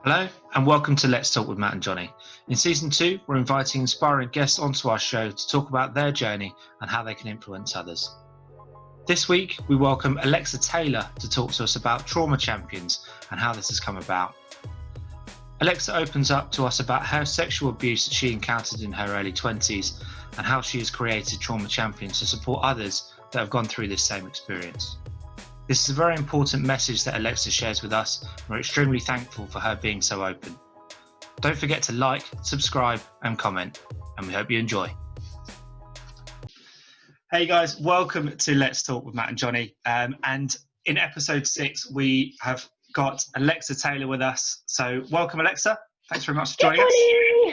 Hello and welcome to Let's Talk with Matt and Johnny. In Season 2, we're inviting inspiring guests onto our show to talk about their journey and how they can influence others. This week, we welcome Alexa Taylor to talk to us about trauma champions and how this has come about. Alexa opens up to us about her sexual abuse that she encountered in her early 20s and how she has created trauma champions to support others that have gone through this same experience. This is a very important message that Alexa shares with us, and we're extremely thankful for her being so open. Don't forget to like, subscribe and comment, and we hope you enjoy. Hey guys, welcome to Let's Talk with Matt and Johnny. And in episode 6, we have got Alexa Taylor with us. So welcome, Alexa. Thanks very much for joining us.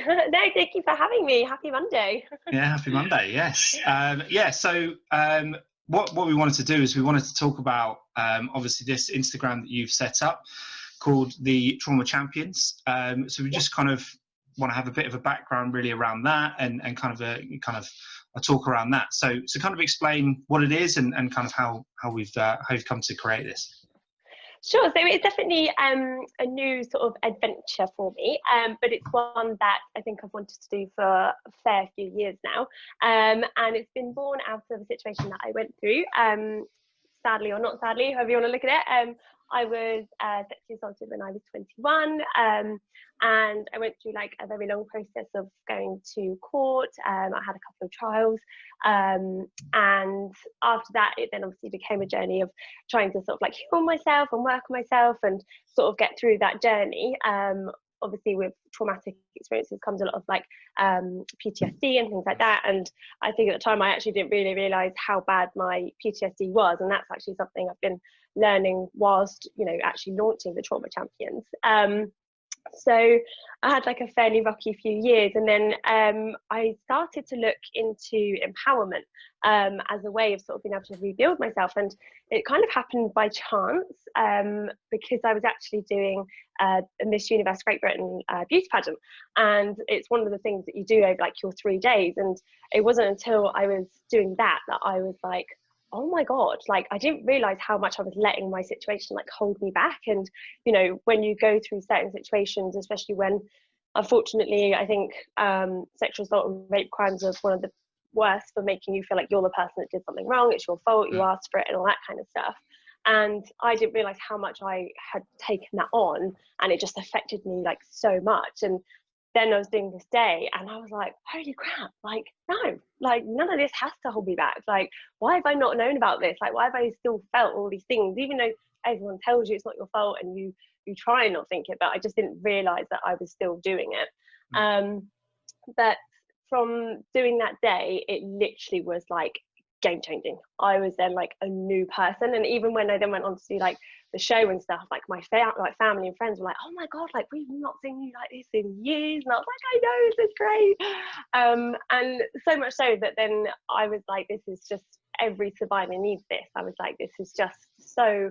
No, thank you for having me. Happy Monday. Yeah, happy Monday, yes. What we wanted to do is we wanted to talk about obviously this Instagram that you've set up called the Trauma Champions. So we just kind of want to have a bit of a background really around that and kind of a talk around that. So kind of explain what it is and kind of how you've come to create this. Sure. So it's definitely a new sort of adventure for me, but it's one that I think I've wanted to do for a fair few years now. And it's been born out of a situation that I went through, sadly or not sadly, however you want to look at it. I was sexually assaulted when I was 21, and I went through like a very long process of going to court. I had a couple of trials, and after that it then obviously became a journey of trying to sort of like heal myself and work on myself and sort of get through that journey. Obviously with traumatic experiences comes a lot of like PTSD and things like that, and I think at the time I actually didn't really realise how bad my PTSD was, and that's actually something I've been learning whilst actually launching the Trauma Champions. So I had like a fairly rocky few years, and then I started to look into empowerment as a way of sort of being able to rebuild myself, and it kind of happened by chance because I was actually doing a Miss Universe Great Britain beauty pageant, and it's one of the things that you do over like your 3 days, and it wasn't until I was doing that I was like, oh my God, like I didn't realize how much I was letting my situation like hold me back. And when you go through certain situations, especially when unfortunately I think sexual assault and rape crimes are one of the worst for making you feel like you're the person that did something wrong, it's your fault, you asked for it and all that kind of stuff. And I didn't realize how much I had taken that on, and it just affected me like so much. And then I was doing this day and I was like, holy crap, like, no, like none of this has to hold me back. Like, why have I not known about this? Like, why have I still felt all these things, even though everyone tells you it's not your fault and you try and not think it, but I just didn't realize that I was still doing it. But from doing that day, it literally was like game changing. I was then like a new person. And even when I then went on to do like the show and stuff, like my family and friends were like, oh my God, like we've not seen you like this in years. And I was like, I know, this is great. And so much so that then I was like, this is just, every survivor needs this. I was like, this is just so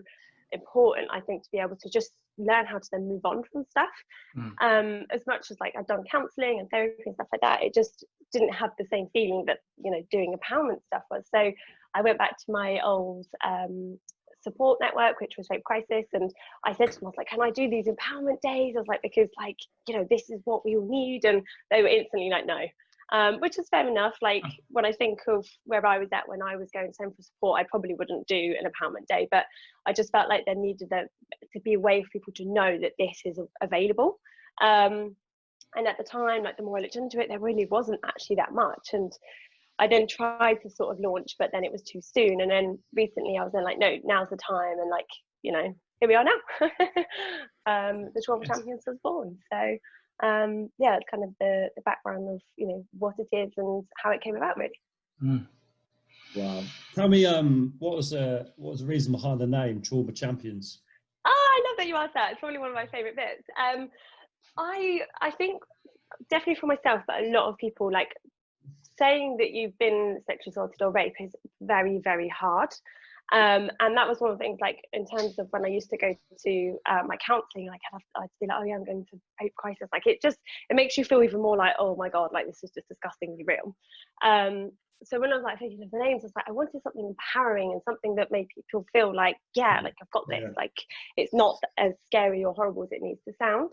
important, I think, to be able to just learn how to then move on from stuff. As much as like I'd done counselling and therapy and stuff like that, it just didn't have the same feeling that doing empowerment stuff was. So I went back to my old support network, which was Rape Crisis, and I said to them, I was like, can I do these empowerment days? I was like, because like this is what we all need. And they were instantly like, no. Which is fair enough. Like when I think of where I was at when I was going home for support, I probably wouldn't do an empowerment day, but I just felt like there needed to be a way for people to know that this is available. And at the time, like the more I looked into it, there really wasn't actually that much. And I then tried to sort of launch, but then it was too soon. And then recently I was then like, no, now's the time. And like, here we are now. The Trauma Champions was born. So it's kind of the background of what it is and how it came about, really. Wow. Tell me, what was the reason behind the name Trauma Champions? I love that you asked that. It's probably one of my favorite bits. I think definitely for myself, but a lot of people, like, saying that you've been sexually assaulted or raped is very, very hard. And that was one of the things, like, in terms of when I used to go to my counselling, like, I'd be like, oh yeah, I'm going to Rape Crisis. Like, it makes you feel even more like, oh my God, like, this is just disgustingly real. So when I was like thinking of the names, I was like, I wanted something empowering and something that made people feel like, yeah, like I've got this. Like, it's not as scary or horrible as it needs to sound.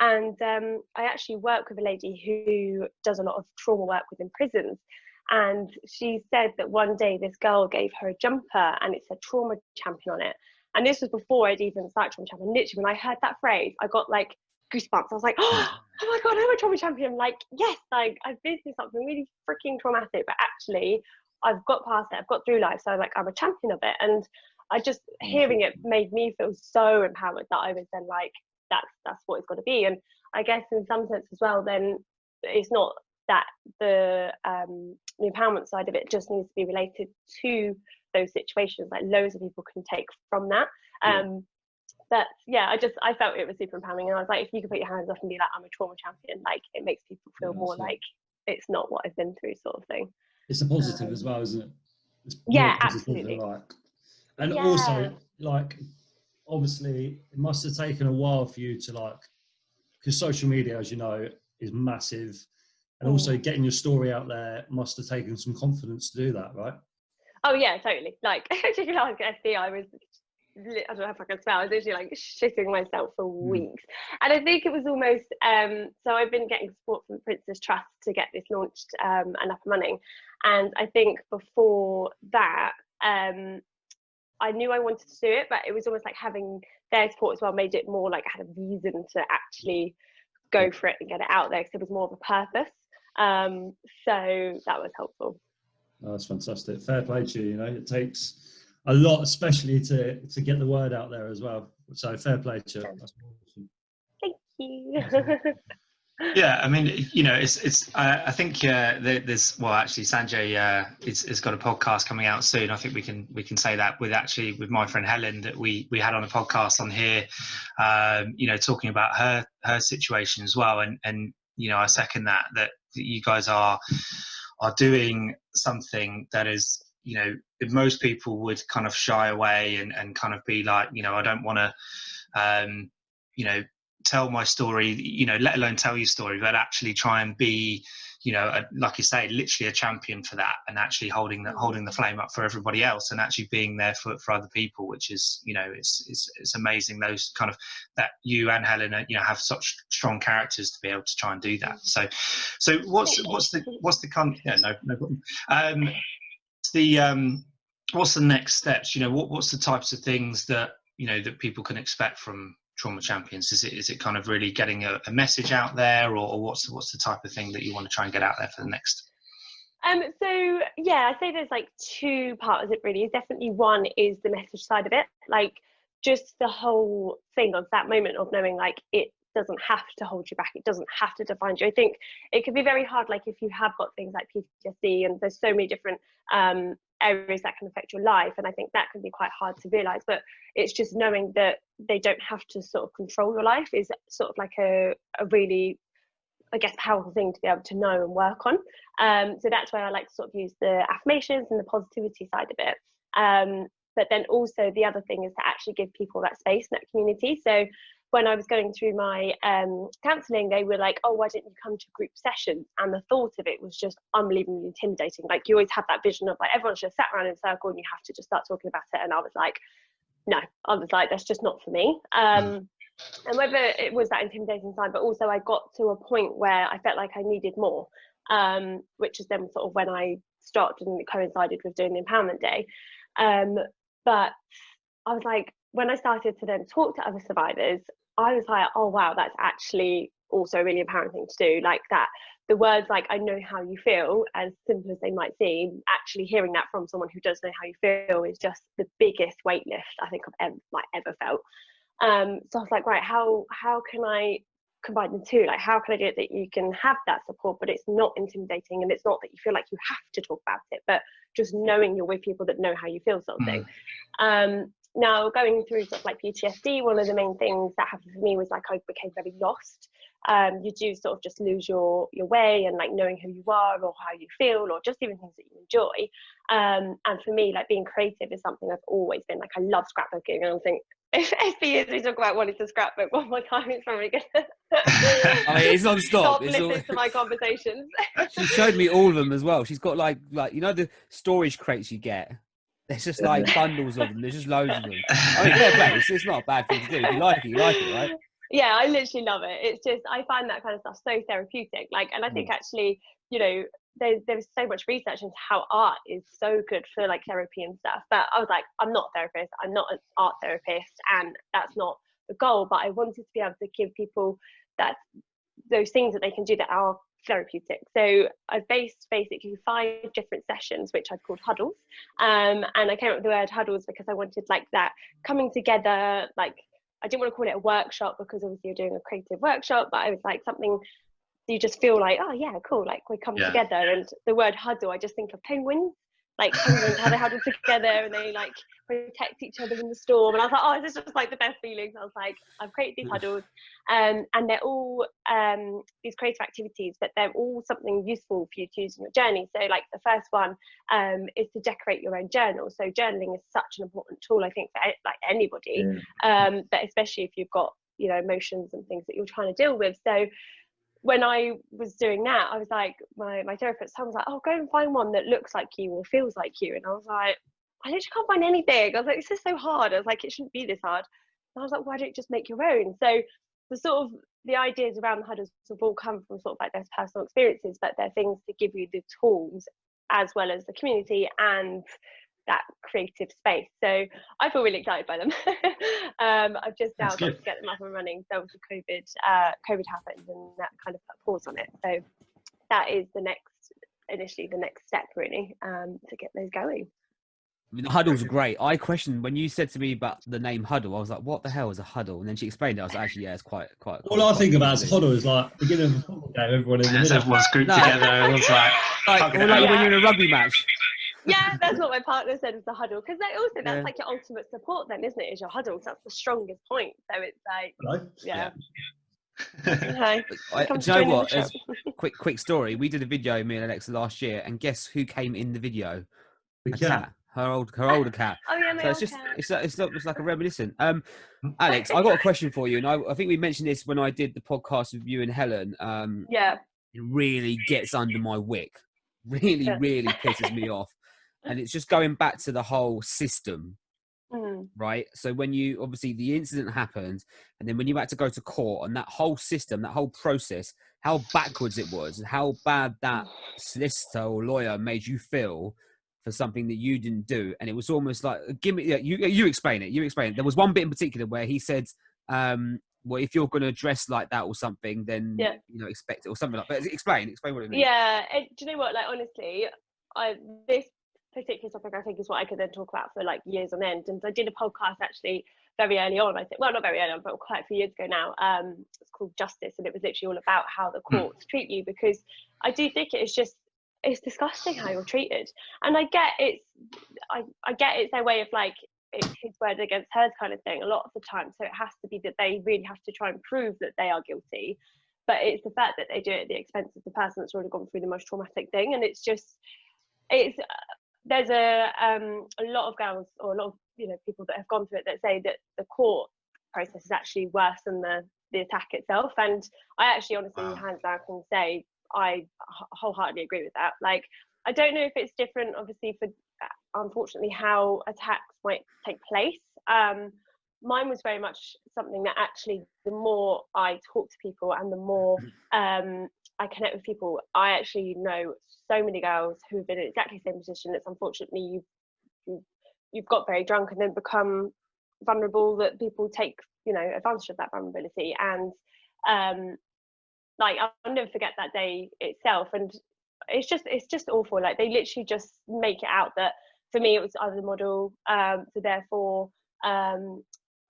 And I actually work with a lady who does a lot of trauma work within prisons. And she said that one day this girl gave her a jumper and it said trauma champion on it. And this was before I'd even started trauma champion. Literally, when I heard that phrase, I got like goosebumps. I was like, oh my God, I'm a trauma champion. Like, yes, like I've been through something really freaking traumatic, but actually I've got past it. I've got through life. So like, I'm a champion of it. And I just, hearing it made me feel so empowered that I was then like, that's what it's got to be. And I guess in some sense as well, then it's not that the empowerment side of it just needs to be related to those situations. Like loads of people can take from that. But yeah, I felt it was super empowering, and I was like, if you could put your hands up and be like, I'm a trauma champion, like it makes people feel more like it's not what I've been through, sort of thing. It's a positive as well, isn't it? It's yeah, absolutely. And also, like, obviously, it must have taken a while for you to like, because social media, as you know, is massive, and also getting your story out there must have taken some confidence to do that, right? Oh yeah, totally. Like, particularly like SD, I don't know if I can spell, I was literally like shitting myself for weeks. And I think it was almost, so I've been getting support from Princess Trust to get this launched and up and running. And I think before that, I knew I wanted to do it, but it was almost like having their support as well made it more like I had a reason to actually go for it and get it out there, because it was more of a purpose. So that was helpful. Oh, that's fantastic. Fair play to you. You know, it takes a lot, especially to get the word out there as well. So fair play to you. That's awesome. Thank you. Yeah, I mean, you know, it's. I think there's. Well, actually, Sanjay has got a podcast coming out soon. I think we can say that with my friend Helen that we had on a podcast on here. You know, talking about her situation as well, and you know, I second that you guys are doing something that is, you know, most people would kind of shy away and kind of be like, you know, I don't want to, you know, tell my story, you know, let alone tell your story, but actually try and be, you know, like you say, literally a champion for that, and actually holding the flame up for everybody else, and actually being there for other people, which is, you know, it's amazing. Those kind of, that you and Helen, you know, have such strong characters to be able to try and do that. So what's the kind? Yeah, no problem. What's the next steps? You know, what's the types of things that, you know, that people can expect from trauma champions? Is it kind of really getting a message out there, or what's the type of thing that you want to try and get out there for the next? So yeah, I say there's like two parts of it really. Definitely one is the message side of it, like just the whole thing of that moment of knowing like it doesn't have to hold you back, it doesn't have to define you. I think it can be very hard, like if you have got things like PTSD, and there's so many different areas that can affect your life, and I think that can be quite hard to realize, but it's just knowing that they don't have to sort of control your life is sort of like a really, I guess, powerful thing to be able to know and work on. So that's why I like to sort of use the affirmations and the positivity side of it. But then also the other thing is to actually give people that space in that community. So when I was going through my counselling, they were like, oh, why don't you come to group sessions? And the thought of it was just unbelievably intimidating. Like you always have that vision of like everyone's just sat around in a circle and you have to just start talking about it. And I was like, no, I was like, that's just not for me. And whether it was that intimidating side, but also I got to a point where I felt like I needed more, which is then sort of when I started, and it coincided with doing the empowerment day. But I was like, when I started to then talk to other survivors, I was like, oh wow, that's actually also a really empowering thing to do. Like that, the words like, I know how you feel, as simple as they might seem, actually hearing that from someone who does know how you feel is just the biggest weight lift I think I've ever felt. So I was like, right, how can I combine the two? Like, how can I do it that you can have that support, but it's not intimidating, and it's not that you feel like you have to talk about it, but just knowing you're with people that know how you feel, sort of thing. Now, going through sort of like PTSD, one of the main things that happened for me was like I became very lost. You do sort of just lose your way, and like knowing who you are or how you feel, or just even things that you enjoy. And for me, like being creative is something I've always been. Like I love scrapbooking, and I think if SB we talk about wanting to scrapbook one more time, it's probably good. I mean, it's non-stop. Listen to my conversations. She showed me all of them as well. She's got like you know the storage crates you get. There's just like bundles of them. There's just loads of them. I mean, fair play. It's not a bad thing to do. If you like it, right? Yeah, I literally love it. It's just, I find that kind of stuff so therapeutic. Like, and I think actually, you know, there's so much research into how art is so good for like therapy and stuff. But I was like, I'm not a therapist. I'm not an art therapist, and that's not the goal. But I wanted to be able to give people that those things that they can do that are therapeutic. So I based basically 5 different sessions, which I've called huddles. And I came up with the word huddles because I wanted like that coming together, like, I didn't want to call it a workshop because obviously you're doing a creative workshop, but I was like something you just feel like, oh yeah, cool, like we come together. And the word huddle, I just think of penguins, like penguins how they huddle together and they like protect each other in the storm. And I was like, oh, this is just like the best feelings. I was like, I've created these huddles, and they're all these creative activities, but they're all something useful for you to use in your journey. So like the first one is to decorate your own journal. So journaling is such an important tool, I think, for like anybody, but especially if you've got, you know, emotions and things that you're trying to deal with. So when I was doing that, I was like, my therapist was like, oh, go and find one that looks like you or feels like you. And I was like, I literally can't find anything. I was like, this is so hard. I was like, it shouldn't be this hard. And I was like, why don't you just make your own? So the sort of the ideas around the huddles have all come from sort of like those personal experiences, but they're things to give you the tools as well as the community and that creative space. So I feel really excited by them. I've just now got to get them up and running. So obviously COVID happened and that kind of put a pause on it. So that is initially the next step really, to get those going. I mean, the huddles are great. I questioned when you said to me about the name huddle. I was like, "What the hell is a huddle?" And then she explained it. I was like, "Actually, yeah, it's quite." All I think about as huddle is like beginning of a football game, everyone in the middle. Everyone's grouped together. Everyone's like or like when you're in a rugby match. Yeah, that's what my partner said was the huddle, because that's like your ultimate support then, isn't it? Is your huddle? So that's the strongest point. So it's like, Okay. Do you know what? Quick story. We did a video, me and Alexa, last year, and guess who came in the video? The cat. Her older cat. Oh yeah, so it's like a reminiscent. Alex, I got a question for you, and I think we mentioned this when I did the podcast with you and Helen. It really gets under my wick. Really pisses me off. And it's just going back to the whole system, right? So when you, obviously the incident happened, and then when you had to go to court, and that whole system, that whole process, how backwards it was, and how bad that solicitor or lawyer made you feel for something that you didn't do. And it was almost like, you explain it. There was one bit in particular where he said, well, if you're going to dress like that or something, then you know, expect it or something like that. But explain what it means. Yeah, do you know what? Like honestly, this particular topic I think is what I could then talk about for like years on end. And I did a podcast actually very early on. I think, well, not very early on, but quite a few years ago now. It's called Justice, and it was literally all about how the courts treat you, because I do think it's disgusting how you're treated. And I get it's their way of like, it's his word against hers kind of thing a lot of the time. So it has to be that they really have to try and prove that they are guilty, but it's the fact that they do it at the expense of the person that's already gone through the most traumatic thing. And there's a lot of girls, or a lot of, you know, people that have gone through it that say that the court process is actually worse than the attack itself. And I actually honestly hands down can say I wholeheartedly agree with that. Like, I don't know if it's different obviously for unfortunately how attacks might take place. Mine was very much something that actually the more I talk to people and the more I connect with people, I actually know so many girls who have been in exactly the same position. That's unfortunately you've got very drunk and then become vulnerable, that people take, you know, advantage of that vulnerability. And like, I'll never forget that day itself. And it's just awful. Like, they literally just make it out that for me it was I was a model, so therefore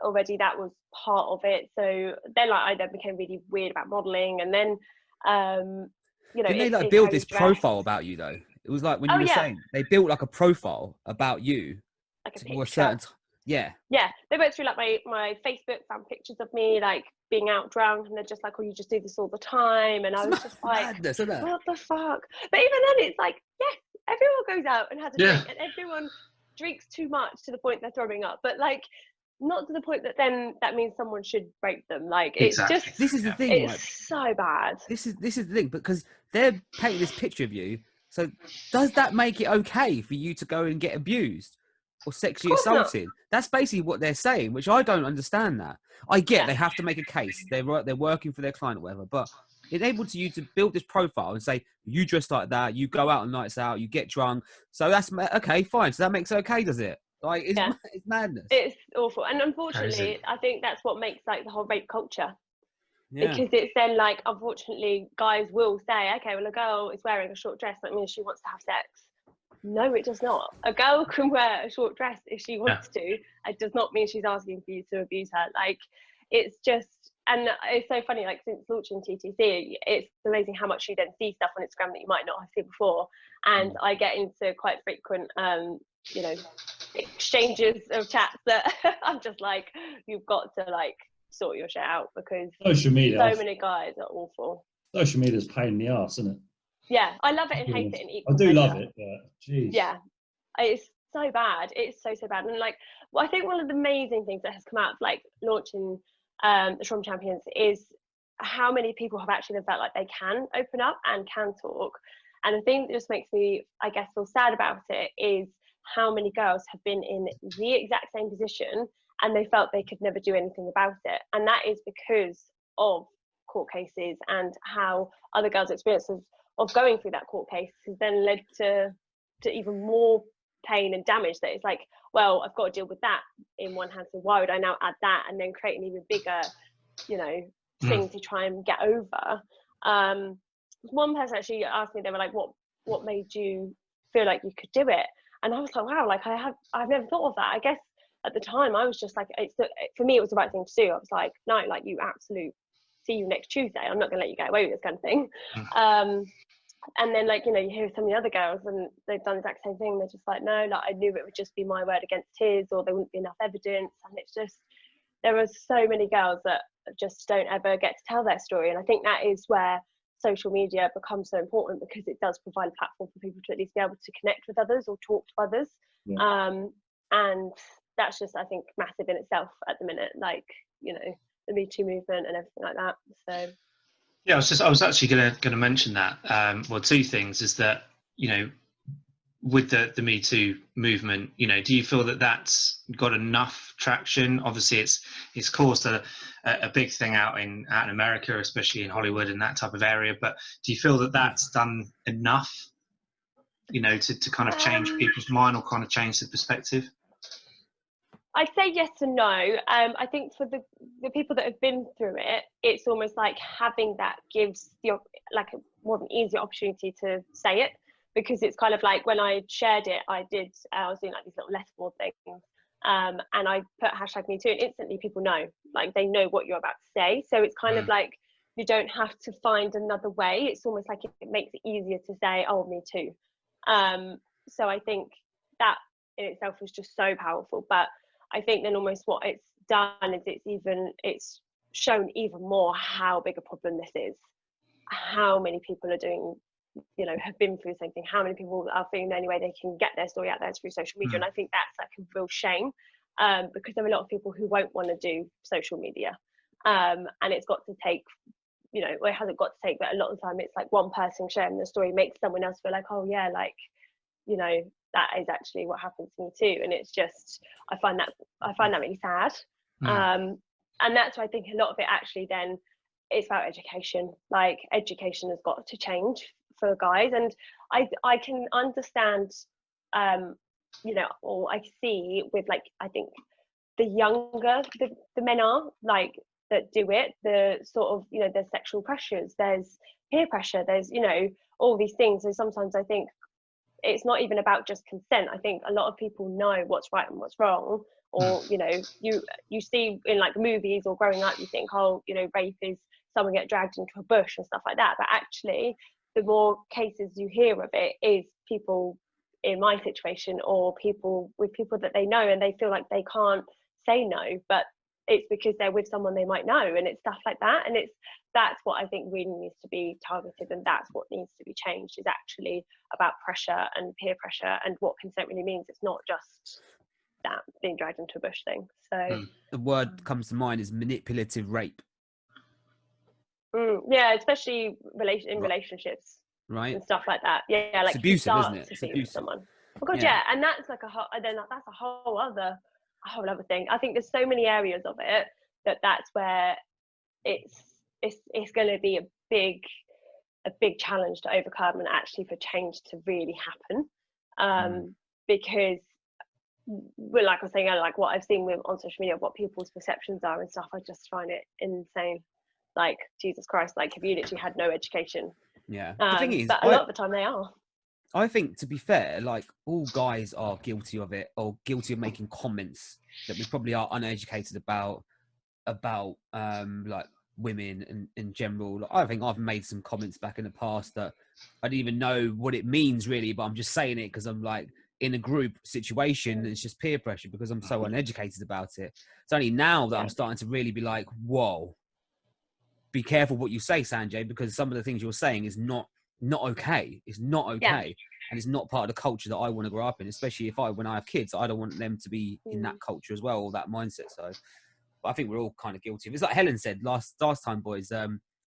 already that was part of it. So then like I then became really weird about modeling, and then you know, didn't they build this profile about you though? It was like when you were saying they built like a profile about you, like a for a certain yeah, they went through like my Facebook, found pictures of me like being out drunk, and they're just like, oh, you just do this all the time. And I was just like, madness, isn't it? What the fuck? But even then it's like, yes, everyone goes out and has a drink, and everyone drinks too much to the point they're throwing up, but like not to the point that then that means someone should rape them. Like, it's just, this is the thing, it's right? so bad. This is the thing, because they're painting this picture of you. So does that make it okay for you to go and get abused? or sexually assaulted. That's basically what they're saying, which I don't understand that. I get they have to make a case. They're working for their client or whatever, but enables you to build this profile and say, you dress like that, you go out on nights out, you get drunk. So that's okay, fine. So that makes it okay, does it? Like, it's madness. It's awful. And unfortunately, I think that's what makes like the whole rape culture. Because it's then like, unfortunately, guys will say, okay, well, a girl is wearing a short dress, that means she wants to have sex. No, it does not. A girl can wear a short dress if she wants to. It does not mean she's asking for you to abuse her. Like, it's just, and it's so funny, like, since launching TTC, it's amazing how much you then see stuff on Instagram that you might not have seen before. And I get into quite frequent, you know, exchanges of chats that I'm just like, you've got to like sort your shit out, because social media, so many guys are awful. Social media is a pain in the arse, isn't it? Yeah, I love it and hate it in equal I do measure. love it, but geez. Yeah, it's so bad. It's so bad. And like, well, I think one of the amazing things that has come out of like launching the Trauma Champions is how many people have actually felt like they can open up and can talk. And the thing that just makes me, I guess, feel sad about it is how many girls have been in the exact same position and they felt they could never do anything about it. And that is because of court cases and how other girls' experiences of going through that court case has then led to even more pain and damage, that it's like, well, I've got to deal with that in one hand, so why would I now add that and then create an even bigger, you know, thing to try and get over. One person actually asked me, they were like, what made you feel like you could do it? And I was like, wow, like I've never thought of that. I guess at the time I was just like, for me it was the right thing to do. I was like, no, like, you absolute, see you next Tuesday, I'm not gonna let you get away with this kind of thing. And then, like, you know, you hear some of the other girls and they've done the exact same thing. They're just like, no, like, I knew it would just be my word against his, or there wouldn't be enough evidence. And it's just, there are so many girls that just don't ever get to tell their story. And I think that is where social media becomes so important, because it does provide a platform for people to at least be able to connect with others or talk to others. And that's just, I think, massive in itself at the minute, like, you know, the Me Too movement and everything like that. So yeah, I was actually going to mention that. Well, two things is that, you know, with the Me Too movement, you know, do you feel that that's got enough traction? Obviously, it's caused a big thing out in America, especially in Hollywood and that type of area. But do you feel that that's done enough, you know, to kind of change people's mind or kind of change the perspective? I'd say yes and no. I think for the people that have been through it, it's almost like having that gives like a more of an easier opportunity to say it, because it's kind of like when I shared it, I was doing like these little letterboard things, and I put #MeToo, and instantly people know, like, they know what you're about to say. So it's kind of like you don't have to find another way. It's almost like it makes it easier to say, oh, me too. So I think that in itself was just so powerful. But I think then almost what it's done is it's shown even more how big a problem this is, how many people are doing, you know, have been through the same thing, how many people are feeling the only way they can get their story out there is through social media. And I think that's like a real shame, because there are a lot of people who won't want to do social media, and it's got to take, you know, well, it hasn't got to take, but a lot of the time it's like one person sharing the story makes someone else feel like, oh yeah, like, you know, that is actually what happened to me too. And it's just, I find that really sad. And that's why I think a lot of it actually then it's about education. Like, education has got to change for guys. And I can understand, you know, or I see with, like, I think the younger the men are, like, that do it, the sort of, you know, there's sexual pressures, there's peer pressure, there's, you know, all these things. So sometimes I think it's not even about just consent. I think a lot of people know what's right and what's wrong, or, you know, you see in like movies or growing up, you think, oh, you know, rape is someone get dragged into a bush and stuff like that. But actually, the more cases you hear of it is people in my situation, or people that they know and they feel like they can't say no, but it's because they're with someone they might know, and it's stuff like that. And that's what I think really needs to be targeted, and that's what needs to be changed, is actually about pressure and peer pressure and what consent really means. It's not just that being dragged into a bush thing. So the word comes to mind is manipulative rape. Yeah, especially in relationships, right, and stuff like that. Yeah, like, it's abusive, isn't it? It's abusive. Someone. my God, yeah. And that's like that's a whole other thing. I think there's so many areas of it that's where it's going to be a big challenge to overcome, and actually for change to really happen. Because, well, like I was saying, like what I've seen on social media, what people's perceptions are and stuff, I just find it insane. Like, Jesus Christ, like, have you literally had no education? Yeah. The thing is, but a lot of the time they are. I think, to be fair, like, all guys are guilty of it, or guilty of making comments that we probably are uneducated about like women in general. Like, I think I've made some comments back in the past that I didn't even know what it means really, but I'm just saying it because I'm like in a group situation and it's just peer pressure because I'm so uneducated about it. It's only now that I'm starting to really be like, whoa, be careful what you say, Sanjay, because some of the things you're saying is not okay. It's not okay. And it's not part of the culture that I want to grow up in, especially when I have kids. I don't want them to be in that culture as well, or that mindset. So, but I think we're all kind of guilty of it. It's like Helen said last time, boys,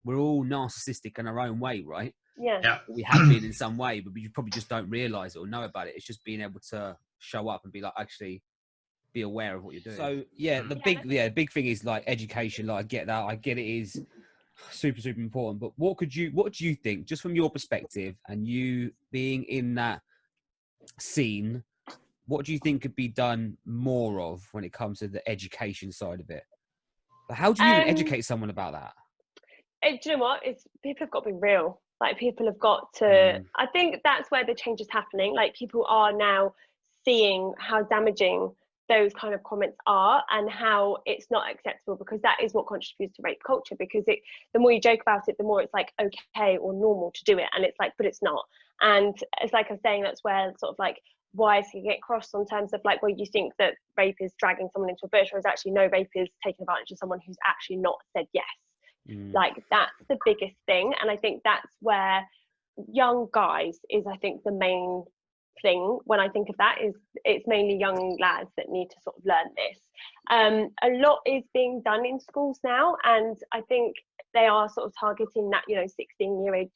we're all narcissistic in our own way, right? Yeah. We have been in some way, but you probably just don't realize it or know about it. It's just being able to show up and be like, actually be aware of what you're doing. So yeah, the big thing is like education. Like, I get that. I get it is super, super important. But what do you think, just from your perspective and you being in that scene, what do you think could be done more of when it comes to the education side of it? But how do you even educate someone about that? Do you know what? People have got to be real. Like, people have got to, I think that's where the change is happening. Like, people are now seeing how damaging those kind of comments are and how it's not acceptable, because that is what contributes to rape culture. Because the more you joke about it, the more it's like okay or normal to do it, and it's like, but it's not. And it's like I'm saying, that's where sort of like wires can get crossed on terms of like, well, you think that rape is dragging someone into a bush, whereas actually no, rape is taking advantage of someone who's actually not said yes. Like, that's the biggest thing. And I think that's where young guys is, I think, the main thing. When I think of that, is it's mainly young lads that need to sort of learn this. A lot is being done in schools now, and I think they are sort of targeting that 16-year age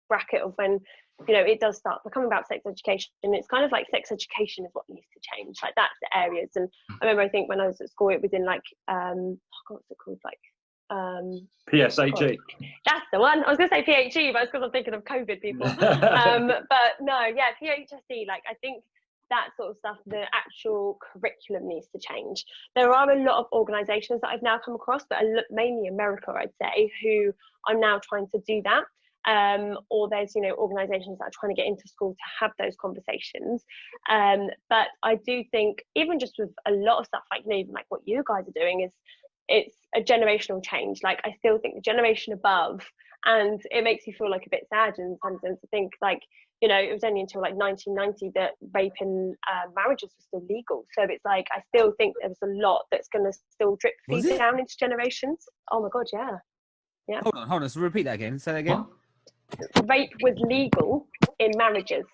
bracket of when it does start becoming about sex education. And it's kind of like sex education is what needs to change. Like, that's the areas. And I remember, I think when I was at school, it was in like what's it called, like PSHE. That's the one. I was going to say PHE, but it's because I'm thinking of COVID people. But no, yeah, PHSE. Like, I think that sort of stuff, the actual curriculum needs to change. There are a lot of organisations that I've now come across, but mainly America, I'd say, who are now trying to do that. Or there's organisations that are trying to get into school to have those conversations. But I do think, even just with a lot of stuff like even like what you guys are doing, it's a generational change. Like, I still think the generation above, and it makes you feel like a bit sad in some sense to think like, it was only until like 1990 that rape in marriages was still legal. So it's like, I still think there's a lot that's going to still drip feed down into generations. Oh my God, yeah. Hold on. So repeat that again. Say that again. Rape was legal in marriages.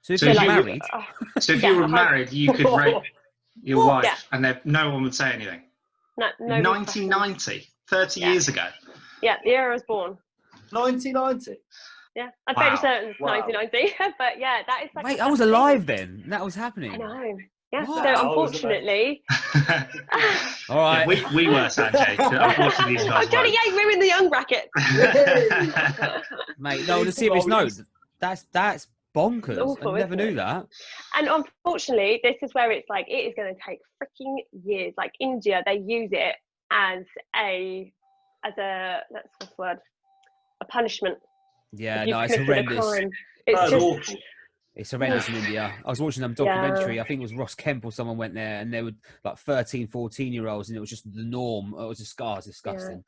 So if you're married, you were married, you could rape your wife, and no one would say anything. No. 1990, 30 years ago. Yeah, the year I was born. 1990. Yeah, I'm fairly certain it's 1990. But yeah, that is like. Wait, I was alive then. That was happening. I know. Yeah. What? So unfortunately. All right. Yeah, we were, Sanjay. Unfortunately, these guys. I'm Johnny Yang. We're in the young bracket. Mate, no. On a serious note, that's bonkers. Awful, I never knew that. And unfortunately, this is where it's like, it is going to take freaking years. Like, India, they use it as a punishment. Yeah, no, it's horrendous. It's horrendous in India. I was watching some documentary. I think it was Ross Kemp or someone went there, and there were like 13, 14-year-olds, and it was just the norm. It was disgusting.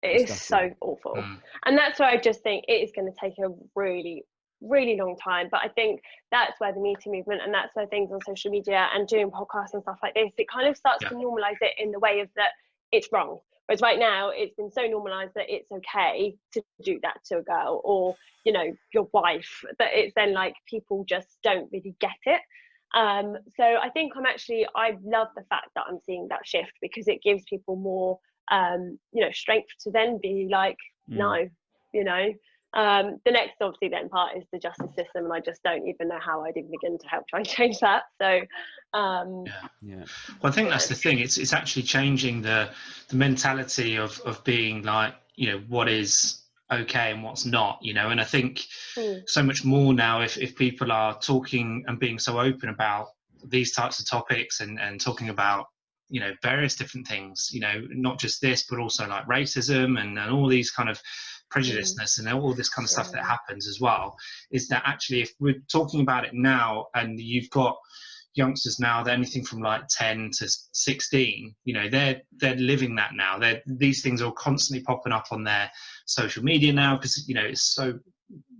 Yeah. It is so awful. And that's why I just think it is going to take a really, really long time. But I think that's where the Me Too movement, and that's where things on social media and doing podcasts and stuff like this, it kind of starts to normalise it in the way of that it's wrong. Whereas right now, it's been so normalised that it's okay to do that to a girl or, your wife, that it's then like people just don't really get it. So I think I love the fact that I'm seeing that shift, because it gives people more, strength to then be like, no, The next obviously then part is the justice system, and I just don't even know how I'd even begin to help try and change that. So Well, I think that's the thing. It's actually changing the mentality of being like, what is okay and what's not, and I think so much more now if people are talking and being so open about these types of topics and talking about various different things, not just this but also like racism and all these kind of prejudiceness and all this kind of stuff that happens as well, is that actually if we're talking about it now and you've got youngsters now, they're anything from like 10 to 16, they're living that now. These things are constantly popping up on their social media now because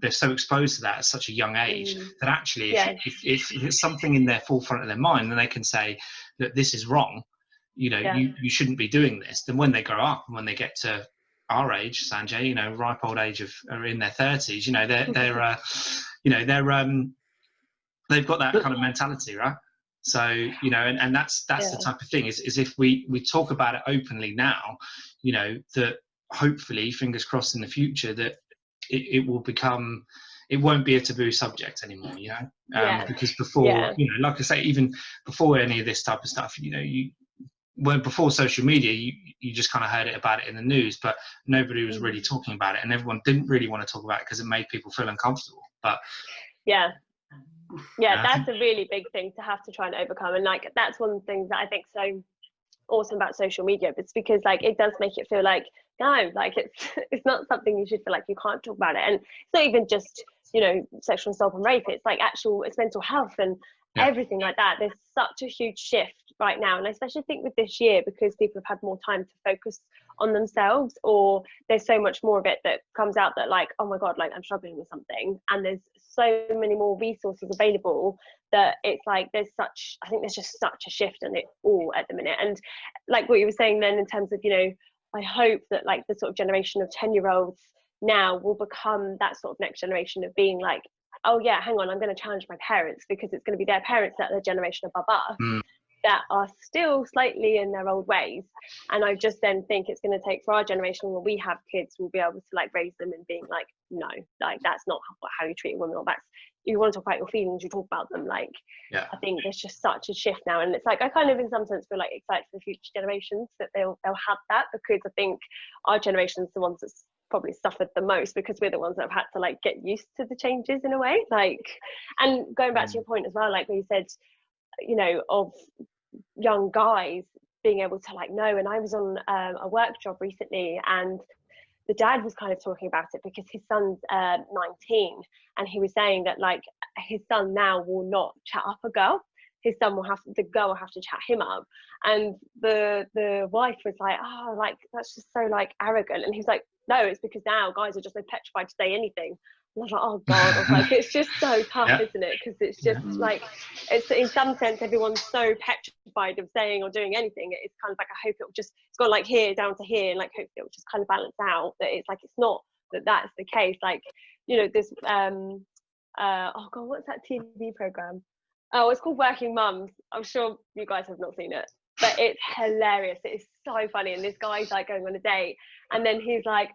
they're so exposed to that at such a young age that actually if it's something in their forefront of their mind, then they can say that this is wrong, you shouldn't be doing this. Then when they grow up and when they get to our age, Sanjay, ripe old age are in their 30s, they've got that kind of mentality, right? So and that's the type of thing is if we talk about it openly now, that hopefully, fingers crossed, in the future that it will become, it won't be a taboo subject anymore, because before, like I say, even before any of this type of stuff, before social media, you just kind of heard about it in the news, but nobody was really talking about it, and everyone didn't really want to talk about it because it made people feel uncomfortable. But that's a really big thing to have to try and overcome, and like that's one of the things that I think so awesome about social media. It's because like it does make it feel like no, like it's not something you should feel like you can't talk about it, and it's not even just sexual assault and rape. It's like it's mental health and everything like that. There's such a huge shift right now, and I especially think with this year because people have had more time to focus on themselves, or there's so much more of it that comes out that like, oh my god, like I'm struggling with something, and there's so many more resources available that it's like I think there's just such a shift in it all at the minute. And like what you were saying then in terms of I hope that like the sort of generation of 10-year-olds now will become that sort of next generation of being like, oh yeah, hang on, I'm going to challenge my parents, because it's going to be their parents that are the generation above us that are still slightly in their old ways. And I just then think it's going to take for our generation, when we have kids, we'll be able to like raise them and being like, no, like that's not how you treat a woman, or that's, you want to talk about your feelings, you talk about them. Like I think there's just such a shift now, and it's like I kind of in some sense feel like excited for the future generations that they'll have that, because I think our generation's the ones that's probably suffered the most, because we're the ones that have had to like get used to the changes in a way. Like, and going back to your point as well, like when you said of young guys being able to like know, and I was on a work job recently, and the dad was kind of talking about it because his son's 19, and he was saying that like his son now will not chat up a girl. His son the girl will have to chat him up, and the wife was like, oh, like that's just so like arrogant, and he's like, no, it's because now guys are just so petrified to say anything. And I was like, oh god, I was like, it's just so tough, isn't it? Because it's just like, it's in some sense everyone's so petrified of saying or doing anything. It's kind of like, I hope it's gone like here down to here, and like hope it'll just kind of balance out. That it's like, it's not that's the case. Like this oh god, what's that TV program? Oh, it's called Working Mums. I'm sure you guys have not seen it, but it's hilarious. It is so funny. And this guy's like going on a date, and then he's like,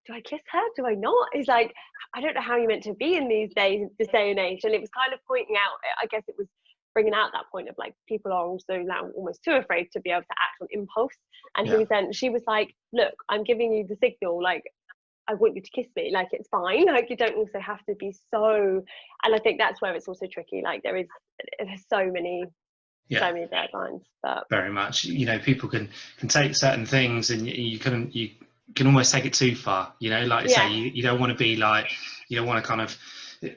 do I kiss her? Do I not? He's like, I don't know how you're meant to be in these days, this day and age. And it was kind of pointing out, I guess it was bringing out that point of like, people are also now almost too afraid to be able to act on impulse. And she was like, look, I'm giving you the signal, like, I want you to kiss me, like it's fine, like you don't also have to be so. And I think that's where it's also tricky, like there's so many bad lines. But very much, people can take certain things, and you can almost take it too far, like you say, you don't want to be like, you don't want to kind of,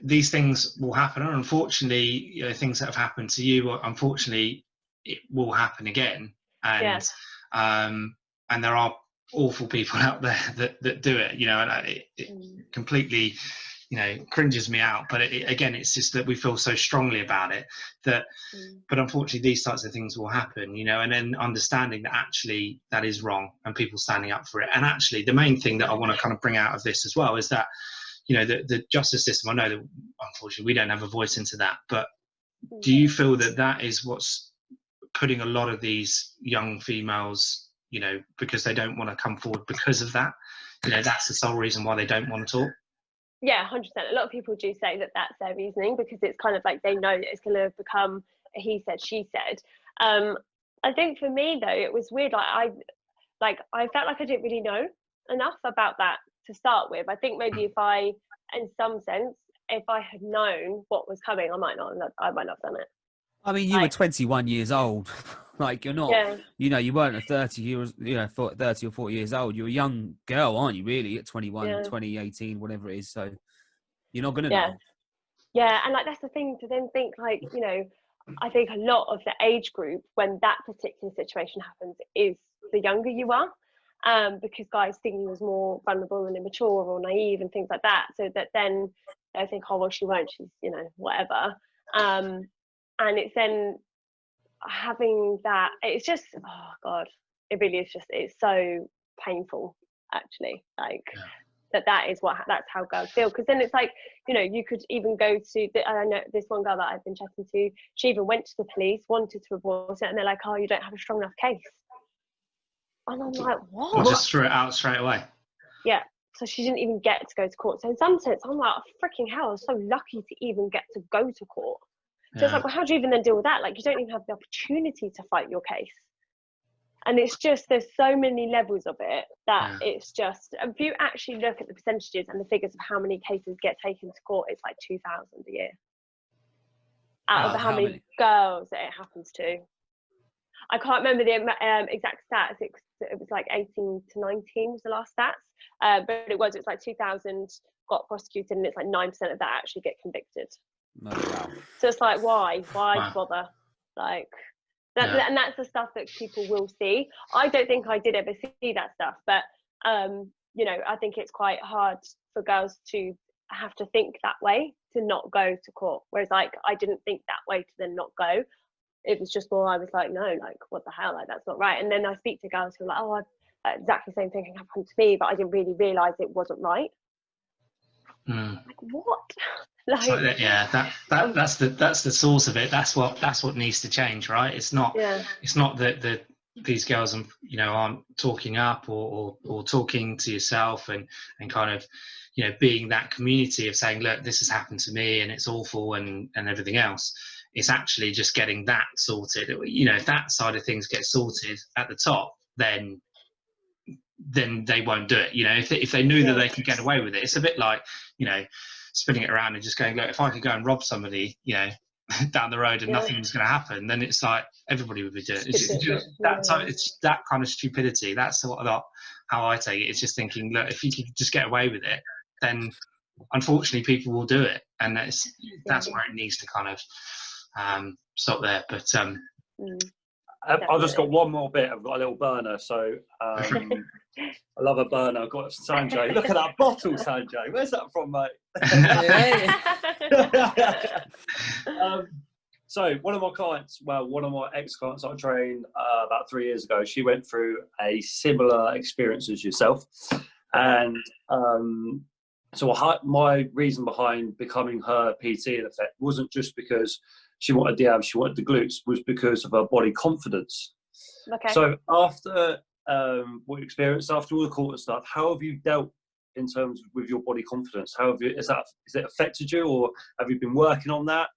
these things will happen, and unfortunately things that have happened to you, unfortunately it will happen again, and and there are awful people out there that do it, and it completely cringes me out, but again, it's just that we feel so strongly about it that but unfortunately these types of things will happen, and then understanding that actually that is wrong, and people standing up for it. And actually the main thing that I want to kind of bring out of this as well is that the justice system, I know that unfortunately we don't have a voice into that, but do you feel that is what's putting a lot of these young females, because they don't want to come forward because of that, that's the sole reason why they don't want to talk? Yeah, 100%. A lot of people do say that that's their reasoning, because it's kind of like they know that it's going to become a he said, she said. I think for me though, it was weird. I felt like I didn't really know enough about that to start with. I think maybe in some sense, if I had known what was coming, I might not have done it. I mean, you were 21 years old. Like, you're not, Yeah. you weren't a 30 years, 30 or 40 years old. You're a young girl, aren't you, really, at 21, 2018, whatever it is. So you're not going to know. Yeah, and like that's the thing to then think, like, I think a lot of the age group when that particular situation happens is the younger you are, because guys think you was more vulnerable and immature or naive and things like that. So that then they think, oh well, she won't, she's whatever. And it's then having that, it's just, oh god, it really is just, it's so painful actually, like that's how girls feel, because then it's like, you could even go to I know this one girl that I've been chatting to, she even went to the police, wanted to report it, and they're like, oh, you don't have a strong enough case. And I'm like, what? Or just threw it out straight away. Yeah, so she didn't even get to go to court. So in some sense, I'm like, oh, freaking hell, I was so lucky to even get to go to court. So it's like, well, how do you even then deal with that? Like, you don't even have the opportunity to fight your case. And it's just, there's so many levels of it that it's just, if you actually look at the percentages and the figures of how many cases get taken to court, it's like 2,000 a year. Out of how many girls that it happens to. I can't remember the exact stats. It was like 18 to 19 was the last stats. But it was like 2,000 got prosecuted, and it's like 9% of that actually get convicted. Oh, wow. So it's like, why bother? Like, and that's the stuff that people will see. I don't think I did ever see that stuff, but I think it's quite hard for girls to have to think that way to not go to court. Whereas like I didn't think that way to then not go. It was just more, I was like, no, like what the hell, like that's not right. And then I speak to girls who are like, oh, exactly the same thing happened to me, but I didn't really realise it wasn't right. Like, what? That's the source of it. That's what needs to change, right? It's not that these girls aren't talking up or talking to yourself and kind of being that community of saying, look, this has happened to me and it's awful and everything else. It's actually just getting that sorted. If that side of things gets sorted at the top, then they won't do it. If they knew that they could get away with it, it's a bit like spinning it around and just going, look, if I could go and rob somebody down the road and nothing's going to happen, then it's like everybody would be doing it. It's that kind of stupidity. That's how I take it. It's just thinking, look, if you could just get away with it, then unfortunately people will do it, and that's where it needs to kind of stop there. But I've just got one more bit. I've got a little burner, so I love a burner. I've got it from Sanjay. Look at that bottle, Sanjay. Where's that from, mate? So one of my ex-clients I trained about 3 years ago, she went through a similar experience as yourself. And so my reason behind becoming her PT, in effect, wasn't just because she wanted the abs, she wanted the glutes, was because of her body confidence. Okay. So after what you experienced, after all the court and stuff, how have you dealt in terms with your body confidence? How have you, is it affected you, or have you been working on that?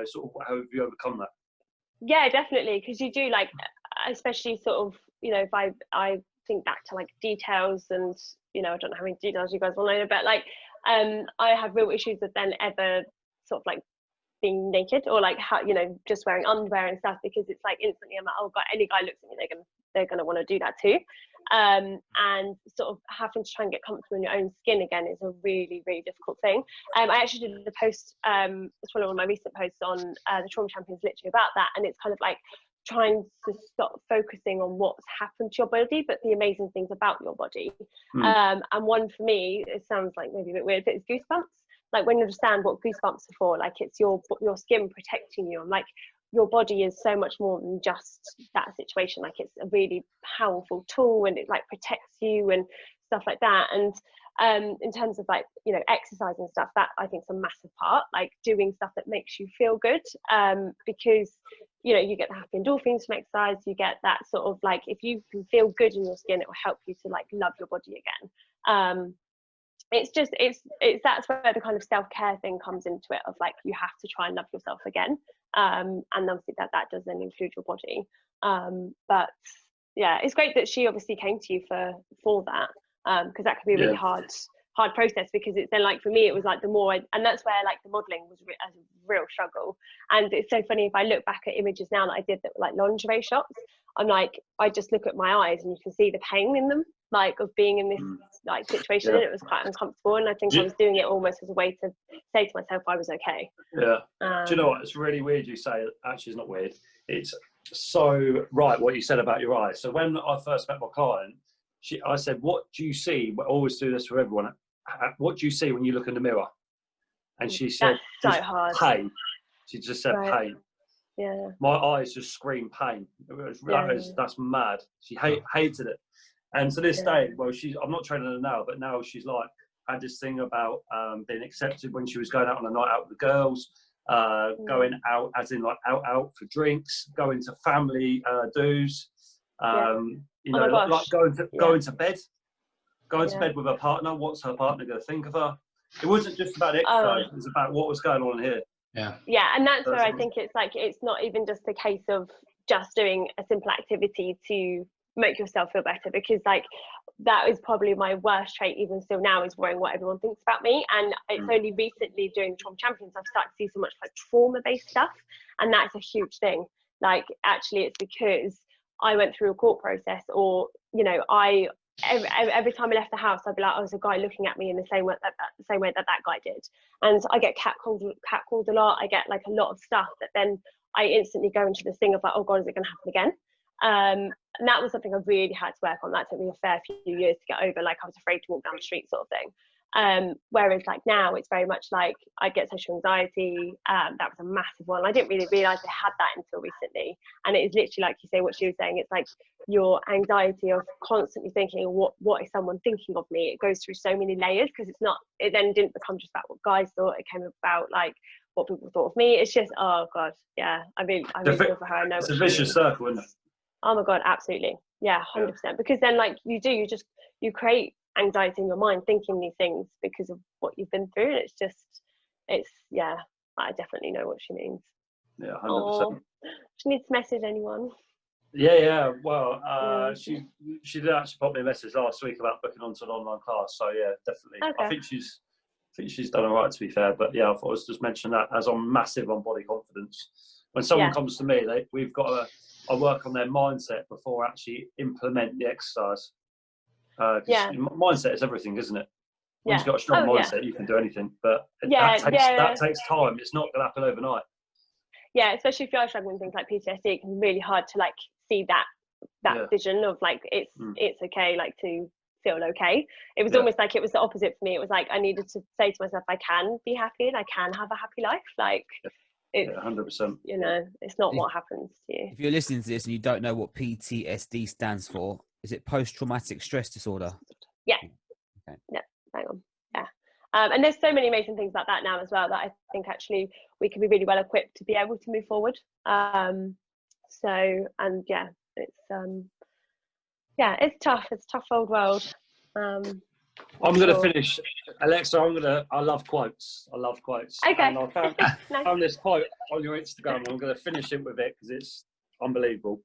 Sort of, how have you overcome that? Yeah, definitely, because you do, like, especially sort of, if I think back to like details, and I don't know how many details you guys will know, but like I have real issues with then ever sort of like being naked, or like how just wearing underwear and stuff, because it's like instantly I'm like, oh god, any guy looks at me, they're gonna want to do that too. And sort of having to try and get comfortable in your own skin again is a really, really difficult thing. I actually did a post, it's one of my recent posts on the Trauma Champions, literally about that, and it's kind of like trying to stop focusing on what's happened to your body, but the amazing things about your body. And one for me, it sounds like maybe a bit weird, but it's goosebumps. Like, when you understand what goosebumps are for, like it's your skin protecting you, and like your body is so much more than just that situation. Like, it's a really powerful tool, and it like protects you and stuff like that. And in terms of like exercise and stuff, that I think is a massive part, like doing stuff that makes you feel good, because you get the happy endorphins from exercise. You get that sort of like, if you can feel good in your skin, it will help you to like love your body again. that's where the kind of self-care thing comes into it, of like you have to try and love yourself again, and obviously that does then include your body, but yeah, it's great that she obviously came to you for that, because that can be a really hard process, because it's then like for me it was like the more and that's where like the modeling was a real struggle. And it's so funny, if I look back at images now that I did that were like lingerie shots, I'm like, I just look at my eyes and you can see the pain in them, like of being in this like situation, and it was quite uncomfortable, and I think I was doing it almost as a way to say to myself I was okay. Do you know what, it's really weird you say, actually it's not weird, it's so right what you said about your eyes. So when I first met my client, I said, what do you see? I always do this for everyone. What do you see when you look in the mirror? And she said, that's so hard. Pain. She just said pain. Yeah. My eyes just scream pain. That's mad. She hated it. And to this day, well, I'm not training her now, but now she's like had this thing about being accepted when she was going out on a night out with the girls, going out as in like out for drinks, going to family dues, you know, like going to bed. Going to bed with her partner, what's her partner going to think of her? It wasn't just about exercise, it was about what was going on here. Yeah, and that's where I think it's like, it's not even just a case of just doing a simple activity to make yourself feel better, because like that is probably my worst trait even still now, is worrying what everyone thinks about me. And it's only recently during the Trauma Champions I've started to see so much like trauma-based stuff, and that's a huge thing. Like actually it's because I went through a court process, or you know, every time I left the house, I'd be like, oh, there's a guy looking at me in the same way that guy did. And I get catcalled a lot. I get like a lot of stuff that then I instantly go into this thing of like, oh God, is it going to happen again? And that was something I really had to work on. That took me a fair few years to get over. Like I was afraid to walk down the street sort of thing. Whereas like now it's very much like I get social anxiety. That was a massive one. I didn't really realise I had that until recently. And it is literally like you say, what she was saying, it's like your anxiety of constantly thinking, what is someone thinking of me? It goes through so many layers, because it then didn't become just about what guys thought, it came about like what people thought of me. It's just, oh God, yeah, I really feel for her. I know it's a vicious circle, isn't it? Oh my God, absolutely. Yeah, 100%. Because then like you create anxiety in your mind thinking these things because of what you've been through, and I definitely know what she means. 100%. She needs to message anyone. Well, she did actually pop me a message last week about booking onto an online class, so yeah, definitely. Okay. I think she's done all right, to be fair, but yeah, I thought I was just mention that, as I'm massive on body confidence. When someone comes to me, I work on their mindset before I actually implement the exercise. Mindset is everything, isn't it? Once you've got a strong mindset, you can do anything, but that takes time. It's not going to happen overnight. Yeah, especially if you're struggling with things like PTSD, it can be really hard to like see that vision of like it's okay, like to feel okay. It was almost like it was the opposite for me. It was like I needed to say to myself, I can be happy and I can have a happy life. Like it's 100%. You know, it's not what happens to you. If you're listening to this and you don't know what PTSD stands for, is it post-traumatic stress disorder? Yeah. Okay. Yeah. Hang on. Yeah. And there's so many amazing things like that now as well that I think actually we can be really well equipped to be able to move forward. It's it's tough. It's a tough old world. I'm going to finish, Alexa. I love quotes. Okay. And I found this quote on your Instagram. I'm going to finish it with it because it's unbelievable.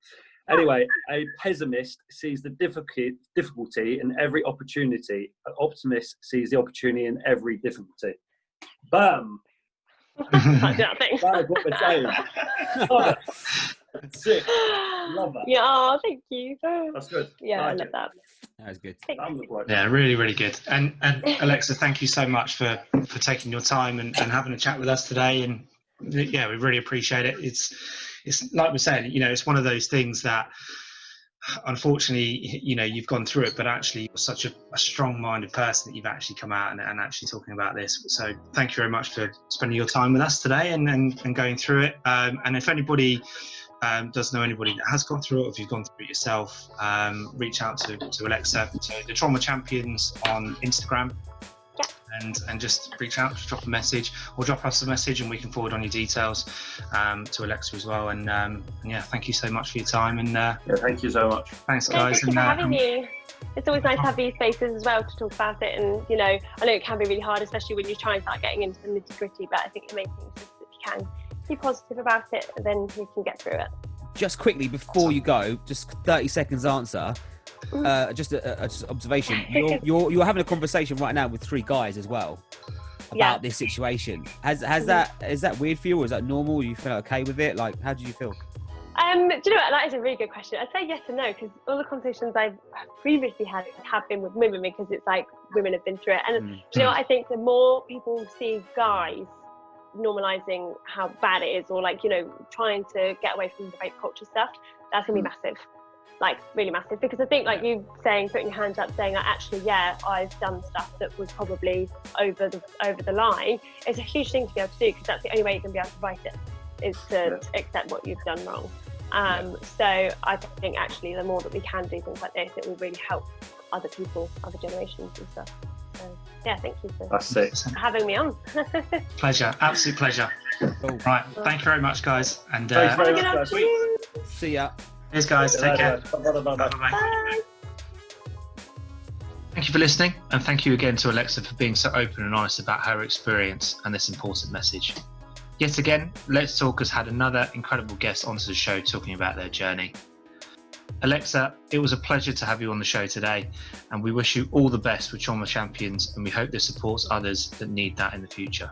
Anyway, a pessimist sees the difficulty in every opportunity. An optimist sees the opportunity in every difficulty. Bam! That is what we're saying. That's it. Love that. Yeah, thank you. That's good. Yeah, I love that. That was good. Yeah, really, really good. And Alexa, thank you so much for taking your time and having a chat with us today. And yeah, we really appreciate it. It's like we're saying, you know, it's one of those things that unfortunately, you know, you've gone through it, but actually you're such a strong-minded person that you've actually come out and actually talking about this. So thank you very much for spending your time with us today and going through it. And if anybody does know anybody that has gone through it, or if you've gone through it yourself, reach out to Alexa, to the Trauma Champions on Instagram. and just reach out, just drop a message or drop us a message and we can forward on your details to Alexa as well. And yeah, thank you so much for your time. And yeah, thank you so much. Thanks, guys. Thank you for having me. It's always nice to have these spaces as well to talk about it. And, you know, I know it can be really hard, especially when you try and start getting into the nitty gritty, but I think the main thing is just that you can be positive about it, and then you can get through it. Just quickly, before you go, just 30 seconds answer. Just an observation. You're having a conversation right now with 3 guys as well about this situation. Is that weird for you, or is that normal? You feel okay with it? Like, how do you feel? Do you know what? That is a really good question. I'd say yes and no, because all the conversations I've previously had have been with women, because it's like women have been through it. And you know what? I think the more people see guys normalizing how bad it is, or like, you know, trying to get away from the rape culture stuff, that's gonna be massive. Like, really massive, because I think, like you saying, putting your hands up, saying that actually, yeah, I've done stuff that was probably over the line, is a huge thing to be able to do, because that's the only way you're going to be able to fight it, is to accept what you've done wrong. So I think actually the more that we can do things like this, it will really help other people, other generations and stuff. So yeah, thank you for having me on. Pleasure, absolute pleasure. Cool. Right, thank you very much, guys. And thanks very much, guys. See ya. Cheers, guys. Take care. Bye. Thank you for listening, and thank you again to Alexa for being so open and honest about her experience and this important message. Yet again, Let's Talk has had another incredible guest onto the show talking about their journey. Alexa, it was a pleasure to have you on the show today, and we wish you all the best with Trauma Champions, and we hope this supports others that need that in the future.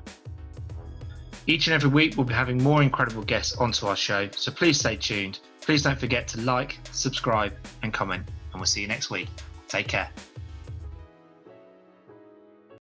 Each and every week, we'll be having more incredible guests onto our show, so please stay tuned. Please don't forget to like, subscribe, and comment, and we'll see you next week. Take care.